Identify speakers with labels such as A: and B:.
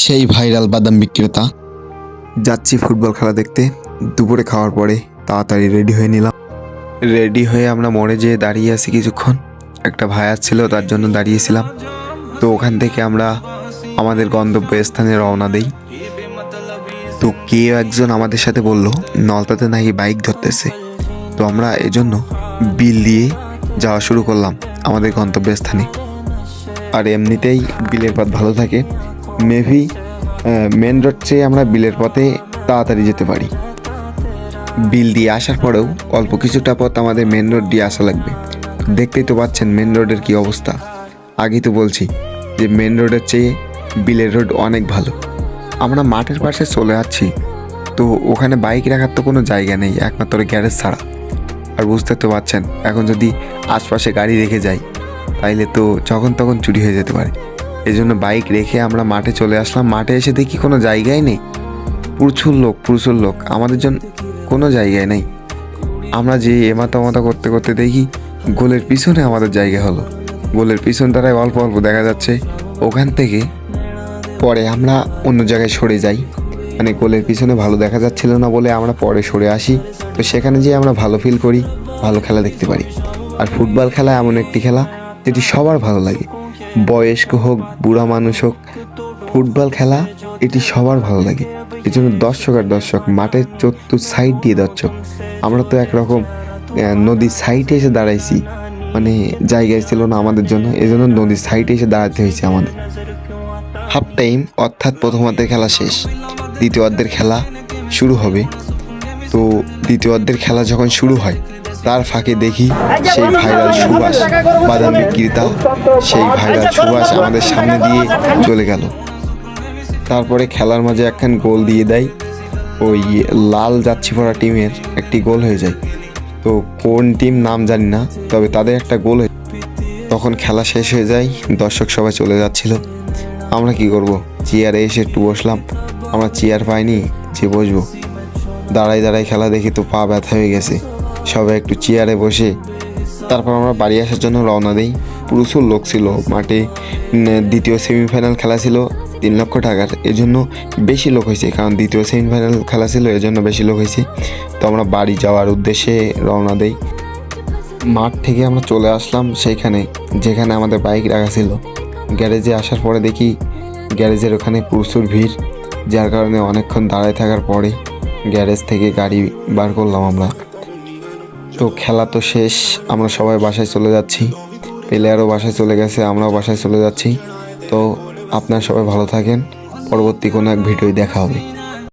A: সেই ভাইরাল বাদাম বিক্রেতা।
B: যাচ্ছি ফুটবল খেলা দেখতে। দুপুরে খাওয়ার পরে তাড়াতাড়ি রেডি হয়ে নিলাম। রেডি হয়ে আমরা মোড়ে যেয়ে দাঁড়িয়ে আছি কিছুক্ষণ। একটা ভাই আসছিল, তার জন্য দাঁড়িয়েছিলাম। তো ওখান থেকে আমরা আমাদের গন্তব্যস্থানে রওনা দেই। তো কেউ একজন আমাদের সাথে বলল নলতাতে নাকি বাইক ধরতেছে। তো আমরা এজন্য বিল দিয়ে যাওয়া শুরু করলাম আমাদের গন্তব্যস্থানে। আর এমনিতেই বিলের পথ ভালো থাকে, মেবি মেন রোড চেয়ে আমরা বিলের পথে তাড়াতাড়ি যেতে পারি। বিল দিয়ে আসার পরেও অল্প কিছুটা পথ আমাদের মেন রোড দিয়ে আসা লাগবে। দেখতেই তো পাচ্ছেন মেন রোডের কী অবস্থা। আগেই তো বলছি যে মেন রোডের চেয়ে বিলের রোড অনেক ভালো। আমরা মাঠের পাশে চলে যাচ্ছি, তো ওখানে বাইক রাখার তো কোনো জায়গা নেই একমাত্র গ্যারেজ ছাড়া। আর বুঝতে তো পারছেন, এখন যদি আশপাশে গাড়ি রেখে যাই তাইলে তো যখন তখন চুরি হয়ে যেতে পারে। এই জন্য বাইক রেখে আমরা মাঠে চলে আসলাম। মাঠে এসে দেখি কোনো জায়গাই নেই, প্রচুর লোক, আমাদের জন্য কোনো জায়গায় নেই। আমরা যে এমাতা করতে করতে দেখি গোলের পিছনে আমাদের জায়গা হলো। গোলের পিছন দ্বারাই অল্প অল্প দেখা যাচ্ছে। ওখান থেকে পরে আমরা অন্য জায়গায় সরে যাই, মানে গোলের পিছনে ভালো দেখা যাচ্ছিল না বলে আমরা পরে সরে আসি। তো সেখানে যেয়ে আমরা ভালো ফিল করি, ভালো খেলা দেখতে পারি। আর ফুটবল খেলা এমন একটি খেলা যেটি সবার ভালো লাগে, বয়স্ক হোক বুড়া মানুষ হোক, ফুটবল খেলা এটি সবার ভালো লাগে। এই জন্য দর্শক আর দর্শক, মাঠের চতুর সাইড দিয়ে দর্শক। আমরা তো একরকম নদীর সাইডে এসে দাঁড়াইছি, মানে জায়গায় ছিল না আমাদের জন্য, এই জন্য নদীর সাইডে এসে দাঁড়াতে হয়েছে আমাদের। হাফ টাইম অর্থাৎ প্রথমার্ধের খেলা শেষ, দ্বিতীয়ার্ধের খেলা শুরু হবে। তো দ্বিতীয়ার্ধের খেলা যখন শুরু হয় তার ফাঁকে দেখি সেই ভাইরাল সুভাষ, বাদাম বিক্রেতা, সেই ভাইরাল সুভাষ আমাদের সামনে দিয়ে চলে গেল। তারপরে খেলার মাঝে একখান গোল দিয়ে দেয়, ওই লাল যাচ্ছি পড়া টিমের একটি গোল হয়ে যায়। তো কোন টিম নাম জানি না, তবে তাদের একটা গোল হয়ে তখন খেলা শেষ হয়ে যায়, দর্শক সবাই চলে যাচ্ছিল। আমরা কি করব, চেয়ারে এসে একটু বসলাম। আমরা চেয়ার পাইনি যে বসবো, দাঁড়াই খেলা দেখি তো পা ব্যথা হয়ে গেছে। সবাই একটু চেয়ারে বসে তারপর আমরা বাড়ি আসার জন্য রওনা দিই। প্রচুর লোক ছিল মাঠে। দ্বিতীয় সেমিফাইনাল খেলা ছিল 3 লক্ষ টাকার, এজন্য বেশি লোক হয়েছে, কারণ দ্বিতীয় সেমিফাইনাল খেলা ছিল এজন্য বেশি লোক হয়েছে। তো আমরা বাড়ি যাওয়ার উদ্দেশ্যে রওনা দেই। মাঠ থেকে আমরা চলে আসলাম সেইখানে যেখানে আমাদের বাইক রাখা ছিল। গ্যারেজে আসার পরে দেখি গ্যারেজের ওখানে প্রচুর ভিড়, যার কারণে অনেকক্ষণ দাঁড়ায় থাকার পরে গ্যারেজ থেকে গাড়ি বার করলাম আমরা। তো খেলা তো শেষ, আমরা সবাই বাসায় চলে যাচ্ছি। প্লেয়ারও বাসায় চলে গেছে, আমরাও বাসায় চলে যাচ্ছি। তো আপনারা সবাই ভালো থাকেন, পরবর্তী কোনো এক ভিডিওয় দেখা হবে।